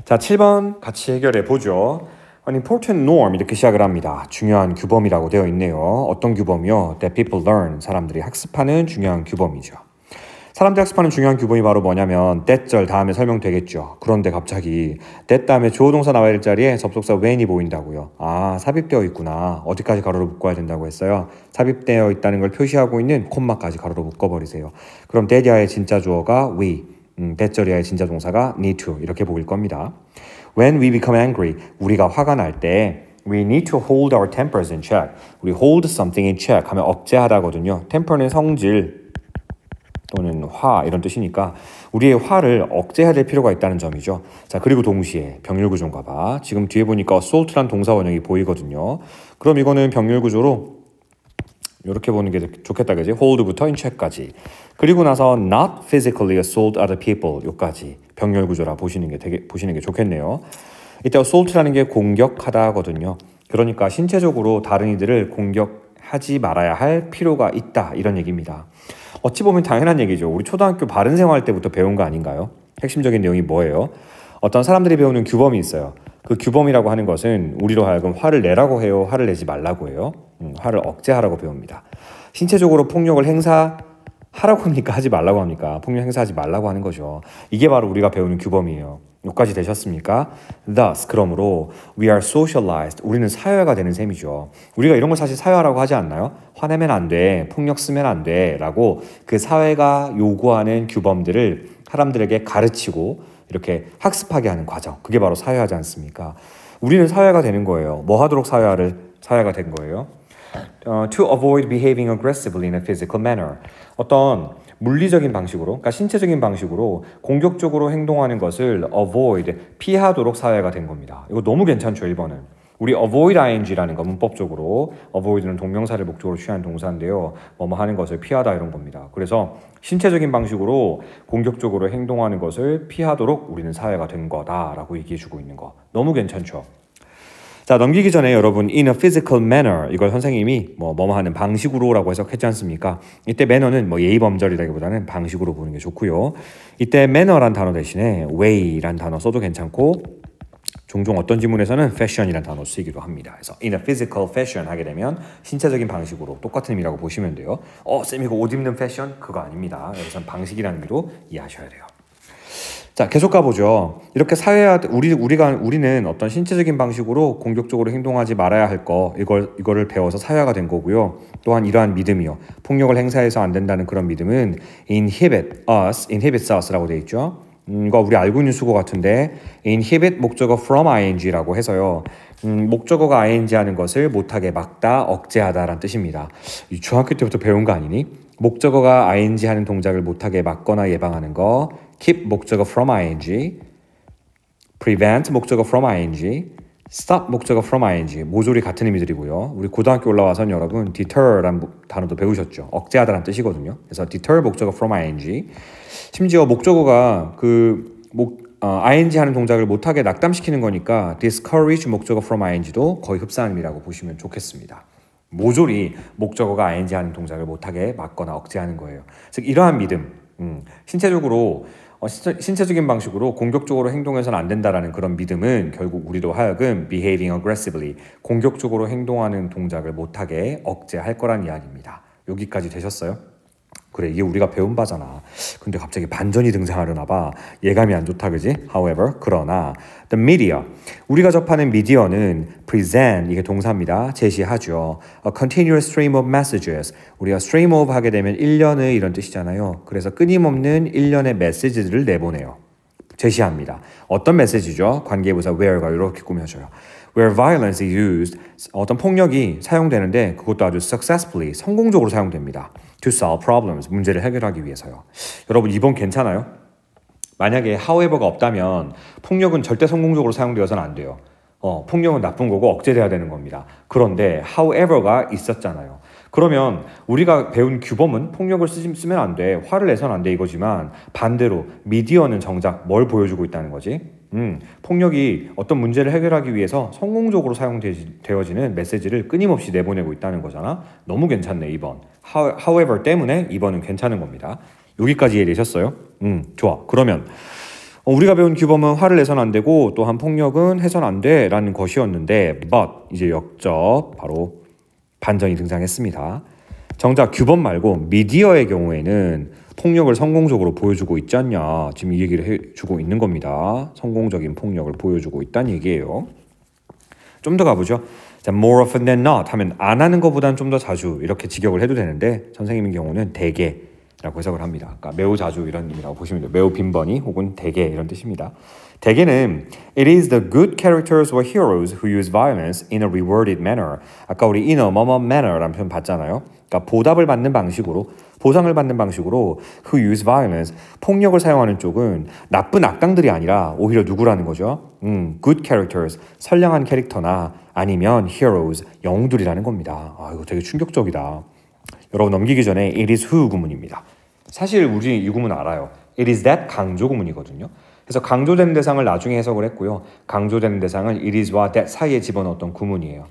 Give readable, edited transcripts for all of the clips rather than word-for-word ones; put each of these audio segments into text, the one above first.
자, 7번 같이 해결해 보죠. An important norm 이렇게 시작을 합니다. 중요한 규범이라고 되어 있네요. 어떤 규범이요? That people learn. 사람들이 학습하는 중요한 규범이죠. 사람들이 학습하는 중요한 규범이 바로 뭐냐면 that절 다음에 설명되겠죠. 그런데 갑자기 that 다음에 주어 동사 나와야 될 자리에 접속사 when이 보인다고요. 아, 삽입되어 있구나. 어디까지 가로로 묶어야 된다고 했어요? 삽입되어 있다는 걸 표시하고 있는 콤마까지 가로로 묶어버리세요. 그럼 that이야의 진짜 주어가 we, that절이야의 진짜 동사가 need to 이렇게 보일 겁니다. When we become angry, 우리가 화가 날 때 we need to hold our tempers in check. 우리 hold something in check 하면 억제하다거든요. temper는 성질 또는 화 이런 뜻이니까 우리의 화를 억제해야 될 필요가 있다는 점이죠. 자, 그리고 동시에 병렬 구조인가 봐. 지금 뒤에 보니까 assault란 동사 원형이 보이거든요. 그럼 이거는 병렬 구조로 이렇게 보는 게 좋겠다, 그지? hold부터 in check까지. 그리고 나서 not physically assault other people 요까지 병렬 구조라 보시는 게 좋겠네요. 이때 assault라는 게 공격하다거든요. 그러니까 신체적으로 다른 이들을 공격하지 말아야 할 필요가 있다 이런 얘기입니다. 어찌 보면 당연한 얘기죠. 우리 초등학교 바른 생활 때부터 배운 거 아닌가요? 핵심적인 내용이 뭐예요? 어떤 사람들이 배우는 규범이 있어요. 그 규범이라고 하는 것은 우리로 하여금 화를 내라고 해요? 화를 내지 말라고 해요? 화를 억제하라고 배웁니다. 신체적으로 폭력을 행사하라고 합니까? 하지 말라고 합니까? 폭력 행사하지 말라고 하는 거죠. 이게 바로 우리가 배우는 규범이에요. 여기까지 되셨습니까? Thus, 그러므로 we are socialized. 우리는 사회화가 되는 셈이죠. 우리가 이런 걸 사실 사회화라고 하지 않나요? 화내면 안 돼, 폭력 쓰면 안 돼 라고 그 사회가 요구하는 규범들을 사람들에게 가르치고 이렇게 학습하게 하는 과정. 그게 바로 사회화지 않습니까? 우리는 사회가 되는 거예요. 뭐 하도록 사회가 된 거예요? To avoid behaving aggressively in a physical manner. 어떤 물리적인 방식으로, 그러니까 신체적인 방식으로 공격적으로 행동하는 것을 avoid, 피하도록 사회가 된 겁니다. 이거 너무 괜찮죠, 1번은. 우리 avoid ing라는 거 문법적으로 avoid는 동명사를 목적으로 취한 동사인데요. 뭐뭐 하는 것을 피하다 이런 겁니다. 그래서 신체적인 방식으로 공격적으로 행동하는 것을 피하도록 우리는 사회가 된 거다라고 얘기해주고 있는 거. 너무 괜찮죠? 자, 넘기기 전에 여러분 in a physical manner 이걸 선생님이 뭐뭐 하는 방식으로라고 해석했지 않습니까? 이때 manner는 뭐 예의범절이라기보다는 방식으로 보는 게 좋고요. 이때 manner란 단어 대신에 way란 단어 써도 괜찮고 종종 어떤 지문에서는 fashion이란 단어 쓰기도 합니다. 그래서 in a physical fashion 하게 되면 신체적인 방식으로 똑같은 의미라고 보시면 돼요. 쌤 이거 옷 입는 패션? 그거 아닙니다. 여기서는 방식이라는 의미로 이해하셔야 돼요. 자, 계속 가보죠. 이렇게 우리는 어떤 신체적인 방식으로 공격적으로 행동하지 말아야 할 이거를 배워서 사회화가 된 거고요. 또한 이러한 믿음이요. 폭력을 행사해서 안 된다는 그런 믿음은 inhibits us라고 되어 있죠. 이거 우리 알고 있는 수고 같은데 inhibit 목적어 from ing라고 해서요. 목적어가 ing 하는 것을 못하게 막다, 억제하다라는 뜻입니다. 이 중학교 때부터 배운 거 아니니? 목적어가 ing 하는 동작을 못하게 막거나 예방하는 거 keep 목적어 from ing, prevent 목적어 from ing, stop 목적어 from ing 모조리 같은 의미들이고요. 우리 고등학교 올라와서는 여러분 deter라는 단어도 배우셨죠. 억제하다라는 뜻이거든요. 그래서 deter 목적어 from ing 심지어 목적어가 ing 하는 동작을 못하게 낙담시키는 거니까 discourage 목적어 from ing도 거의 흡사한 의미라고 보시면 좋겠습니다. 모조리 목적어가 ing 하는 동작을 못하게 막거나 억제하는 거예요. 즉 이러한 믿음, 신체적인 방식으로 공격적으로 행동해서는 안 된다라는 그런 믿음은 결국 우리로 하여금 behaving aggressively, 공격적으로 행동하는 동작을 못하게 억제할 거란 이야기입니다. 여기까지 되셨어요? 그래, 이게 우리가 배운 바잖아. 근데 갑자기 반전이 등장하려나 봐. 예감이 안 좋다, 그지? However, 그러나 the media, 우리가 접하는 미디어는 present, 이게 동사입니다. 제시하죠. A continuous stream of messages. 우리가 stream of 하게 되면 일련의 이런 뜻이잖아요. 그래서 끊임없는 일련의 메시지들을 내보내요. 제시합니다. 어떤 메시지죠? 관계부사 where가 이렇게 꾸며져요. Where violence is used, 어떤 폭력이 사용되는데 그것도 아주 successfully, 성공적으로 사용됩니다. To solve problems, 문제를 해결하기 위해서요. 여러분 이번 괜찮아요? 만약에 however가 없다면 폭력은 절대 성공적으로 사용되어서는 안 돼요. 폭력은 나쁜 거고 억제돼야 되는 겁니다. 그런데 however가 있었잖아요. 그러면 우리가 배운 규범은 폭력을 쓰면 안 돼, 화를 내서는 안 돼 이거지만 반대로 미디어는 정작 뭘 보여주고 있다는 거지? 폭력이 어떤 문제를 해결하기 위해서 성공적으로 사용되어지는 메시지를 끊임없이 내보내고 있다는 거잖아. 너무 괜찮네 2번. However 때문에 2번은 괜찮은 겁니다. 여기까지 이해되셨어요? 좋아. 그러면 우리가 배운 규범은 화를 내선 안 되고 또한 폭력은 해선 안 돼라는 것이었는데 but 이제 역적 바로 반전이 등장했습니다. 정작 규범 말고 미디어의 경우에는 폭력을 성공적으로 보여주고 있지 않냐 지금 이 얘기를 해주고 있는 겁니다. 성공적인 폭력을 보여주고 있다는 얘기예요. 좀 더 가보죠. 자, more often than not 하면 안 하는 것보다는 좀 더 자주 이렇게 직역을 해도 되는데 선생님의 경우는 대개라고 해석을 합니다. 그러니까 매우 자주 이런 의미라고 보시면 돼요. 매우 빈번히 혹은 대개 이런 뜻입니다. 대개는 it is the good characters or heroes who use violence in a rewarded manner. 아까 우리 in a 뭐뭐 manner라는 표현 봤잖아요. 그러니까 보답을 받는 방식으로 보상을 받는 방식으로 who use violence 폭력을 사용하는 쪽은 나쁜 악당들이 아니라 오히려 누구라는 거죠? good characters 선량한 캐릭터나 아니면 heroes 영웅들이라는 겁니다. 아 이거 되게 충격적이다. 여러분 넘기기 전에 it is who 구문입니다. 사실 우리 이 구문 알아요. it is that 강조 구문이거든요. 그래서 강조되는 대상을 나중에 해석을 했고요. 강조되는 대상을 it is와 that 사이에 집어넣었던 구문이에요.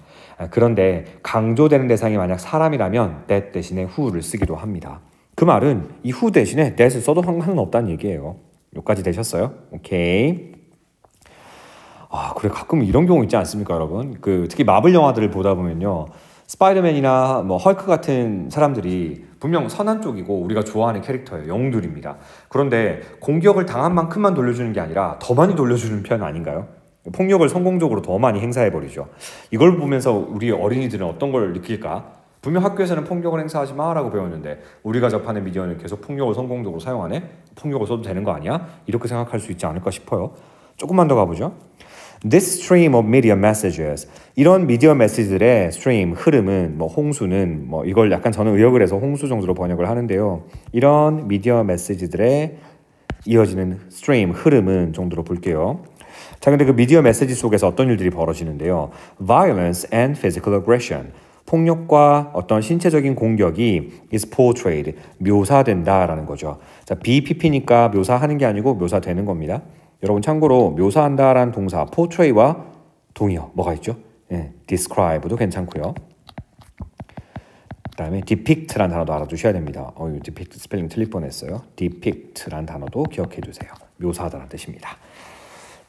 그런데 강조되는 대상이 만약 사람이라면 that 대신에 who를 쓰기도 합니다. 그 말은 이 who 대신에 that을 써도 상관없다는 얘기예요. 여기까지 되셨어요? 오케이. 아, 그래 가끔 이런 경우 있지 않습니까, 여러분? 특히 마블 영화들을 보다 보면요. 스파이더맨이나 뭐 헐크 같은 사람들이 분명 선한 쪽이고 우리가 좋아하는 캐릭터예요. 영웅들입니다. 그런데 공격을 당한 만큼만 돌려주는 게 아니라 더 많이 돌려주는 편 아닌가요? 폭력을 성공적으로 더 많이 행사해버리죠. 이걸 보면서 우리 어린이들은 어떤 걸 느낄까? 분명 학교에서는 폭력을 행사하지 마라고 배웠는데 우리가 접하는 미디어는 계속 폭력을 성공적으로 사용하네? 폭력을 써도 되는 거 아니야? 이렇게 생각할 수 있지 않을까 싶어요. 조금만 더 가보죠. This stream of media messages 이런 미디어 메시지들의 stream, 흐름은 뭐 홍수는 뭐 이걸 약간 저는 의역을 해서 홍수 정도로 번역을 하는데요. 이런 미디어 메시지들의 이어지는 stream, 흐름은 정도로 볼게요. 자, 근데 그 미디어 메시지 속에서 어떤 일들이 벌어지는데요. Violence and physical aggression 폭력과 어떤 신체적인 공격이 is portrayed 묘사된다라는 거죠. 자, BPP니까 묘사하는 게 아니고 묘사되는 겁니다. 여러분 참고로 묘사한다라는 동사 portray와 동의어 뭐가 있죠? 네, describe도 괜찮고요. 그다음에 depict라는 단어도 알아두셔야 됩니다. depict 스펠링 틀릴 뻔했어요. depict라는 단어도 기억해 두세요. 묘사하다는 뜻입니다.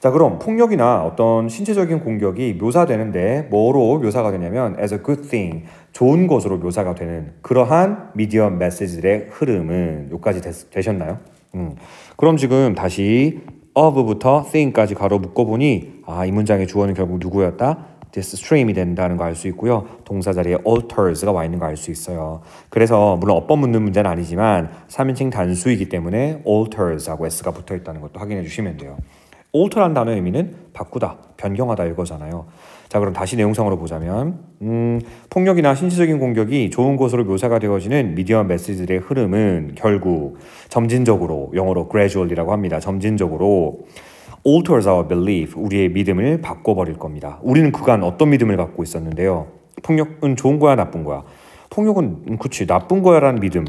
자, 그럼 폭력이나 어떤 신체적인 공격이 묘사되는데 뭐로 묘사가 되냐면 as a good thing, 좋은 것으로 묘사가 되는 그러한 미디어 메시지들의 흐름은 여기까지 되셨나요? 그럼 지금 다시 of부터 thing까지 가로 묶어보니 이 문장의 주어는 결국 누구였다? this stream이 된다는 거 알 수 있고요. 동사 자리에 alters가 와 있는 거 알 수 있어요. 그래서 물론 어법 묻는 문제는 아니지만 3인칭 단수이기 때문에 alters하고 s가 붙어 있다는 것도 확인해 주시면 돼요. alter라는 단어의 의미는 바꾸다, 변경하다 이거잖아요. 자, 그럼 다시 내용상으로 보자면 폭력이나 신체적인 공격이 좋은 것으로 묘사가 되어지는 미디어 메시지들의 흐름은 결국 점진적으로, 영어로 gradually라고 합니다. 점진적으로 alters our belief, 우리의 믿음을 바꿔버릴 겁니다. 우리는 그간 어떤 믿음을 갖고 있었는데요. 폭력은 좋은 거야, 나쁜 거야? 폭력은 그치, 나쁜 거야 라는 믿음.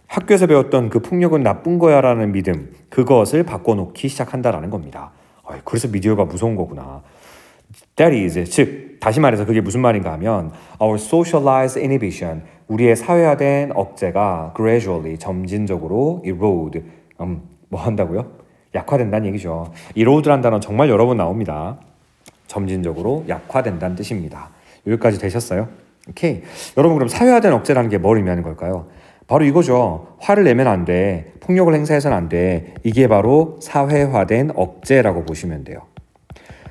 학교에서 배웠던 그 폭력은 나쁜 거야 라는 믿음, 그것을 바꿔놓기 시작한다라는 겁니다. 그래서 미디어가 무서운 거구나. That is, 즉 다시 말해서 그게 무슨 말인가 하면 our socialized inhibition, 우리의 사회화된 억제가 gradually, 점진적으로 erode, 뭐 한다고요? 약화된다는 얘기죠. erode라는 단어 정말 여러 번 나옵니다. 점진적으로 약화된다는 뜻입니다. 여기까지 되셨어요? 오케이. 여러분 그럼 사회화된 억제라는 게 뭘 의미하는 걸까요? 바로 이거죠. 화를 내면 안 돼. 폭력을 행사해서는 안 돼. 이게 바로 사회화된 억제라고 보시면 돼요.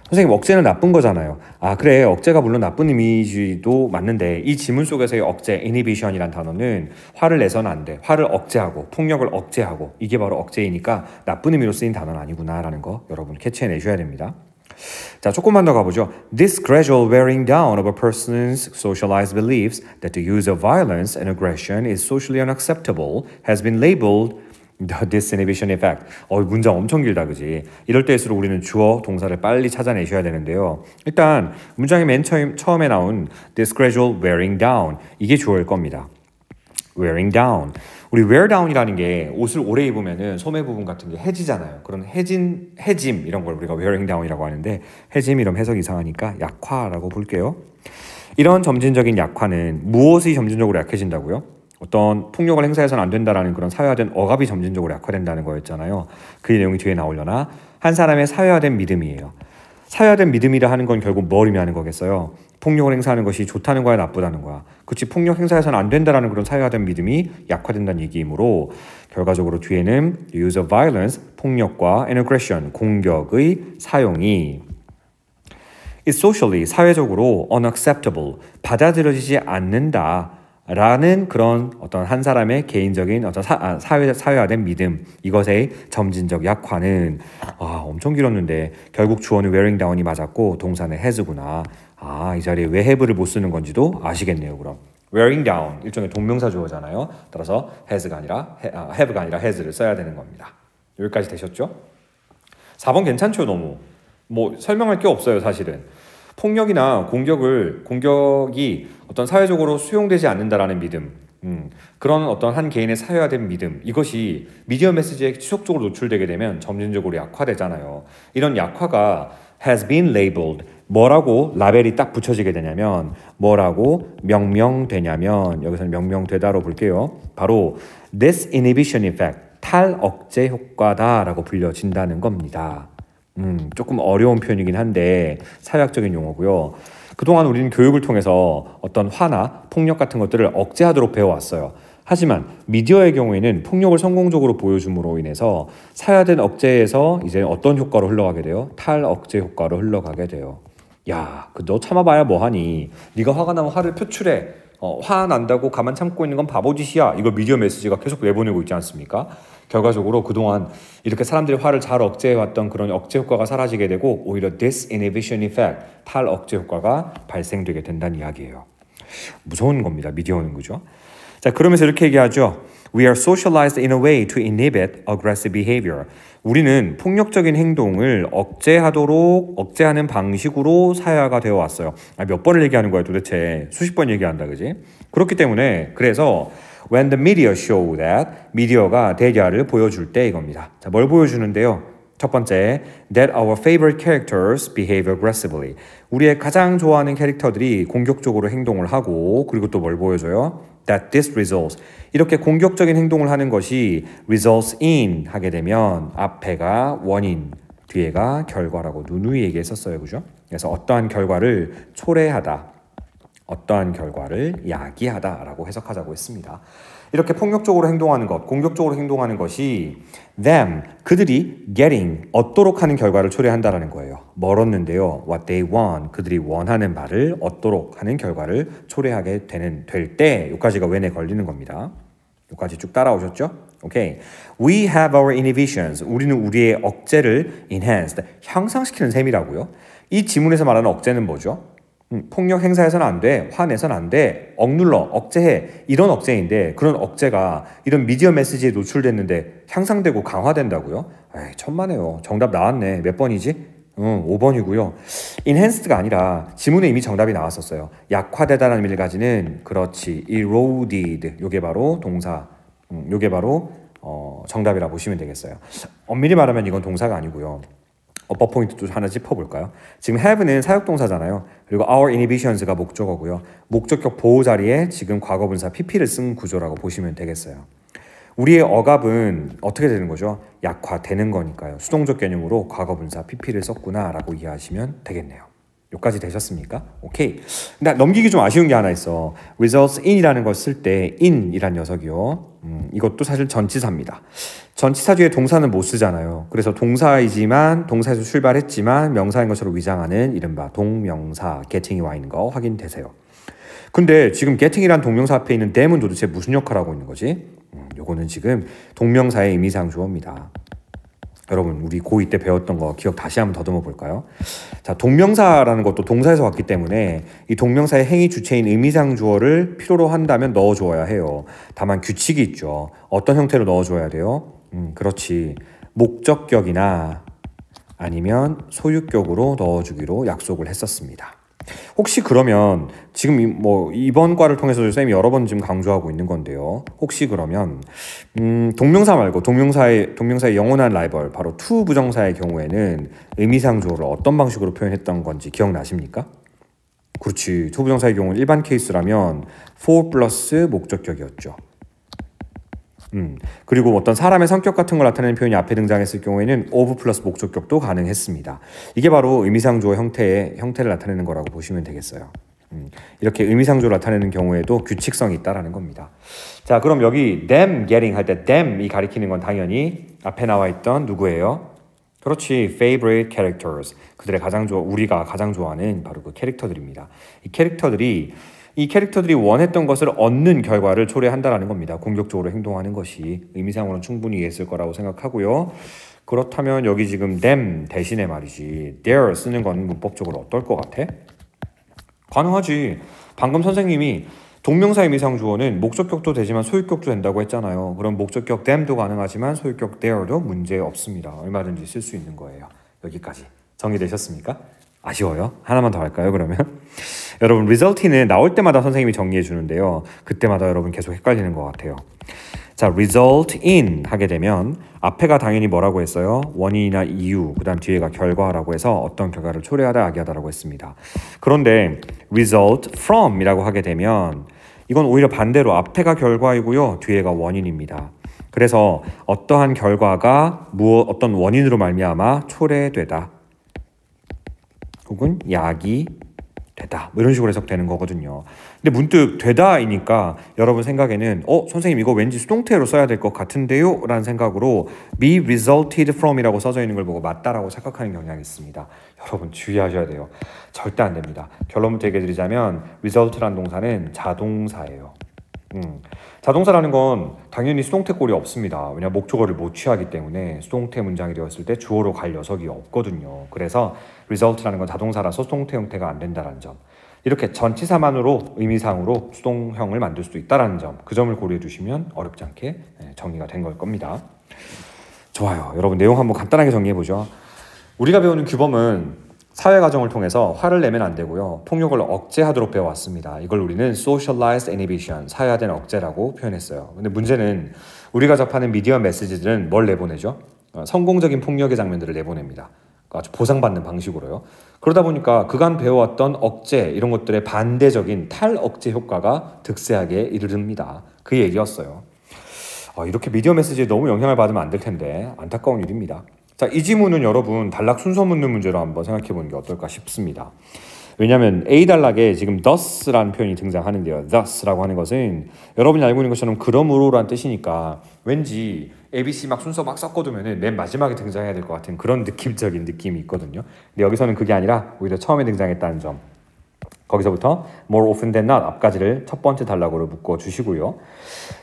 선생님, 억제는 나쁜 거잖아요. 그래. 억제가 물론 나쁜 이미지도 맞는데 이 지문 속에서의 억제, inhibition이란 단어는 화를 내서는 안 돼. 화를 억제하고 폭력을 억제하고 이게 바로 억제이니까 나쁜 의미로 쓰인 단어는 아니구나라는 거 여러분 캐치해내셔야 됩니다. 자, 조금만 더 가보죠. This gradual wearing down of a person's socialized beliefs that the use of violence and aggression is socially unacceptable has been labeled the disinhibition effect. 문장 엄청 길다, 그지? 이럴 때일수록 우리는 주어, 동사를 빨리 찾아내셔야 되는데요. 일단 문장의 맨 처음에 나온 this gradual wearing down, 이게 주어일 겁니다. wearing down. 우리 wear down이라는 게 옷을 오래 입으면은 소매 부분 같은 게 해지잖아요. 그런 해짐 이런 걸 우리가 wearing down이라고 하는데 해짐 이런 해석이 이상하니까 약화라고 볼게요. 이런 점진적인 약화는 무엇이 점진적으로 약해진다고요? 어떤 폭력을 행사해서는 안 된다라는 그런 사회화된 억압이 점진적으로 약화된다는 거였잖아요. 그 내용이 뒤에 나오려나 한 사람의 사회화된 믿음이에요. 사회화된 믿음이라 하는 건 결국 뭘 의미하는 거겠어요? 폭력을 행사하는 것이 좋다는 거야, 나쁘다는 거야. 그치, 폭력 행사해서는 안 된다라는 그런 사회화된 믿음이 약화된다는 얘기이므로 결과적으로 뒤에는 use of violence, 폭력과 and aggression, 공격의 사용이 is socially, 사회적으로 unacceptable, 받아들여지지 않는다 라는 그런 어떤 한 사람의 개인적인 어떤 사회화된 믿음, 이것의 점진적 약화는 엄청 길었는데 결국 주어는 wearing down이 맞았고 동사는 has구나. 이 자리에 왜 have를 못 쓰는 건지도 아시겠네요. 그럼 wearing down 일종의 동명사 주어잖아요. 따라서 have가 아니라 has를 써야 되는 겁니다. 여기까지 되셨죠? 4번 괜찮죠? 너무 뭐 설명할 게 없어요. 사실은 폭력이나 공격이 어떤 사회적으로 수용되지 않는다라는 믿음, 그런 어떤 한 개인의 사회화된 믿음, 이것이 미디어 메시지에 지속적으로 노출되게 되면 점진적으로 약화되잖아요. 이런 약화가 has been labeled, 뭐라고 라벨이 딱 붙여지게 되냐면, 뭐라고 명명되냐면, 여기서는 명명되다로 볼게요. 바로 disinhibition effect, 탈억제 효과다라고 불려진다는 겁니다. 조금 어려운 표현이긴 한데 사회학적인 용어고요. 그동안 우리는 교육을 통해서 어떤 화나 폭력 같은 것들을 억제하도록 배워왔어요. 하지만 미디어의 경우에는 폭력을 성공적으로 보여줌으로 인해서 사회화된 억제에서 이제 어떤 효과로 흘러가게 돼요? 탈억제 효과로 흘러가게 돼요. 야, 너 참아봐야 뭐하니? 네가 화가 나면 화를 표출해. 화 난다고 가만 참고 있는 건 바보짓이야. 이거 미디어 메시지가 계속 내보내고 있지 않습니까? 결과적으로 그동안 이렇게 사람들이 화를 잘 억제해왔던 그런 억제 효과가 사라지게 되고 오히려 disinhibition effect, 탈억제 효과가 발생되게 된다는 이야기예요. 무서운 겁니다. 미디어는. 그죠? 자, 그러면서 이렇게 얘기하죠. We are socialized in a way to inhibit aggressive behavior. 우리는 폭력적인 행동을 억제하는 방식으로 사회화가 되어 왔어요. 몇 번을 얘기하는 거야 도대체. 수십 번 얘기한다, 그지? 그렇기 때문에 그래서 when the media show that, 미디어가 대략을 보여줄 때 이겁니다. 자, 뭘 보여주는데요? 첫 번째, that our favorite characters behave aggressively. 우리의 가장 좋아하는 캐릭터들이 공격적으로 행동을 하고, 그리고 또 뭘 보여줘요? That this results. 이렇게 공격적인 행동을 하는 것이 results in 하게 되면 앞에가 원인, 뒤에가 결과라고 누누이 얘기했었어요. 그죠? 그래서 어떠한 결과를 초래하다, 어떠한 결과를 야기하다라고 해석하자고 했습니다. 이렇게 폭력적으로 행동하는 것, 공격적으로 행동하는 것이 them, 그들이 getting, 얻도록 하는 결과를 초래한다라는 거예요. 뭘 얻는데요? What they want, 그들이 원하는 바를 얻도록 하는 결과를 초래하게 될 때, 여기까지가 when에 걸리는 겁니다. 여기까지 쭉 따라오셨죠? 오케이. We have our inhibitions. 우리는 우리의 억제를 enhanced, 향상시키는 셈이라고요. 이 지문에서 말하는 억제는 뭐죠? 폭력 행사해서는 안 돼, 화내서는 안 돼, 억눌러, 억제해, 이런 억제인데 그런 억제가 이런 미디어 메시지에 노출됐는데 향상되고 강화된다고요? 에이, 천만에요. 정답 나왔네. 몇 번이지? 5번이고요. enhanced가 아니라 지문에 이미 정답이 나왔었어요. 약화되다라는 의미를 가지는 그렇지, eroded, 요게 바로 동사, 요게 바로 정답이라 보시면 되겠어요. 엄밀히 말하면 이건 동사가 아니고요. 어퍼 포인트도 하나 짚어볼까요? 지금 have는 사역동사잖아요. 그리고 our inhibitions가 목적어고요. 목적격 보호 자리에 지금 과거분사 pp를 쓴 구조라고 보시면 되겠어요. 우리의 억압은 어떻게 되는 거죠? 약화되는 거니까요. 수동적 개념으로 과거분사 pp를 썼구나 라고 이해하시면 되겠네요. 여기까지 되셨습니까? 오케이. 근데 넘기기 좀 아쉬운 게 하나 있어. results in이라는 걸 쓸 때 in이란 녀석이요. 이것도 사실 전치사입니다. 전치사 뒤에 동사는 못 쓰잖아요. 그래서 동사이지만 동사에서 출발했지만 명사인 것으로 위장하는 이른바 동명사 getting이 와 있는 거 확인되세요. 근데 지금 getting이란 동명사 앞에 있는 them은 도대체 무슨 역할을 하고 있는 거지? 요거는 지금 동명사의 의미상 주어입니다. 여러분 우리 고2 때 배웠던 거 기억 다시 한번 더듬어 볼까요? 자, 동명사라는 것도 동사에서 왔기 때문에 이 동명사의 행위 주체인 의미상 주어를 필요로 한다면 넣어줘야 해요. 다만 규칙이 있죠. 어떤 형태로 넣어줘야 돼요? 그렇지. 목적격이나 아니면 소유격으로 넣어주기로 약속을 했었습니다. 혹시 그러면 지금 뭐 이번 과를 통해서 쌤이 여러 번 지금 강조하고 있는 건데요. 혹시 그러면 동명사 말고 동명사의 영원한 라이벌 바로 to 부정사의 경우에는 의미상 주어를 어떤 방식으로 표현했던 건지 기억나십니까? 그렇지. to 부정사의 경우는 일반 케이스라면 for 플러스 목적격이었죠. 그리고 어떤 사람의 성격 같은 걸 나타내는 표현이 앞에 등장했을 경우에는 of 플러스 목적격도 가능했습니다. 이게 바로 의미상조 형태를 나타내는 거라고 보시면 되겠어요. 이렇게 의미상조를 나타내는 경우에도 규칙성이 있다라는 겁니다. 자, 그럼 여기 them getting 할 때 them이 가리키는 건 당연히 앞에 나와 있던 누구예요? 그렇지, favorite characters. 그들의 우리가 가장 좋아하는 바로 그 캐릭터들입니다. 이 캐릭터들이 원했던 것을 얻는 결과를 초래한다라는 겁니다. 공격적으로 행동하는 것이 의미상으로는 충분히 이해했을 거라고 생각하고요. 그렇다면 여기 지금 them 대신에 말이지 their 쓰는 건 문법적으로 어떨 것 같아? 가능하지. 방금 선생님이 동명사 의미상주어는 목적격도 되지만 소유격도 된다고 했잖아요. 그럼 목적격 them도 가능하지만 소유격 their도 문제 없습니다. 얼마든지 쓸 수 있는 거예요. 여기까지 정리되셨습니까? 아쉬워요? 하나만 더 할까요, 그러면? 여러분, result는 나올 때마다 선생님이 정리해 주는데요. 그때마다 여러분 계속 헷갈리는 것 같아요. 자, result in 하게 되면 앞에가 당연히 뭐라고 했어요? 원인이나 이유, 그 다음 뒤에가 결과라고 해서 어떤 결과를 초래하다, 야기하다라고 했습니다. 그런데 result from 이라고 하게 되면 이건 오히려 반대로 앞에가 결과이고요, 뒤에가 원인입니다. 그래서 어떠한 결과가 어떤 원인으로 말미암아 초래되다 혹은 야기되다 뭐 이런 식으로 해석되는 거거든요. 근데 문득 되다이니까 여러분 생각에는 선생님 이거 왠지 수동태로 써야 될 것 같은데요? 라는 생각으로 be resulted from 이라고 써져 있는 걸 보고 맞다라고 착각하는 경향이 있습니다. 여러분 주의하셔야 돼요. 절대 안 됩니다. 결론부터 얘기해 드리자면 result라는 동사는 자동사예요. 자동사라는 건 당연히 수동태 꼴이 없습니다. 왜냐하면 목적어를 못 취하기 때문에 수동태 문장이 되었을 때 주어로 갈 녀석이 없거든요. 그래서 result라는 건 자동사라서 수동태 형태가 안 된다는 점. 이렇게 전치사만으로 의미상으로 수동형을 만들 수도 있다는 점. 그 점을 고려해 주시면 어렵지 않게 정리가 된 걸 겁니다. 좋아요. 여러분 내용 한번 간단하게 정리해 보죠. 우리가 배우는 규범은 사회과정을 통해서 화를 내면 안 되고요. 폭력을 억제하도록 배워왔습니다. 이걸 우리는 socialized inhibition, 사회화된 억제라고 표현했어요. 근데 문제는 우리가 접하는 미디어 메시지들은 뭘 내보내죠? 성공적인 폭력의 장면들을 내보냅니다. 아주 보상받는 방식으로요. 그러다 보니까 그간 배워왔던 억제 이런 것들의 반대적인 탈억제 효과가 득세하게 이르릅니다. 그 얘기였어요. 이렇게 미디어 메시지에 너무 영향을 받으면 안 될 텐데 안타까운 일입니다. 자, 이 지문은 여러분 단락 순서 묻는 문제로 한번 생각해 보는 게 어떨까 싶습니다. 왜냐하면 A 단락에 지금 thus라는 표현이 등장하는데요. thus라고 하는 것은 여러분이 알고 있는 것처럼 그러므로라는 뜻이니까 왠지 ABC 막 순서 막 섞어두면 맨 마지막에 등장해야 될 것 같은 그런 느낌적인 느낌이 있거든요. 근데 여기서는 그게 아니라 오히려 처음에 등장했다는 점. 거기서부터 more often than not 앞까지를 첫 번째 단락으로 묶어주시고요.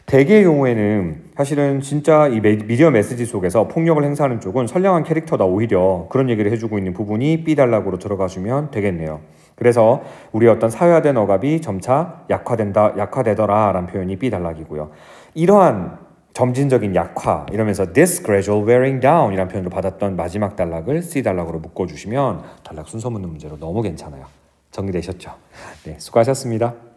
대개의 경우에는 사실은 진짜 이 미디어 메시지 속에서 폭력을 행사하는 쪽은 선량한 캐릭터다 오히려 그런 얘기를 해주고 있는 부분이 B 단락으로 들어가주면 되겠네요. 그래서 우리 어떤 사회화된 억압이 점차 약화되더라 라는 표현이 B 단락이고요. 이러한 점진적인 약화 이러면서 this gradual wearing down 이라는 표현으로 받았던 마지막 단락을 C 단락으로 묶어주시면 단락 순서 묻는 문제로 너무 괜찮아요. 정리되셨죠? 네, 수고하셨습니다.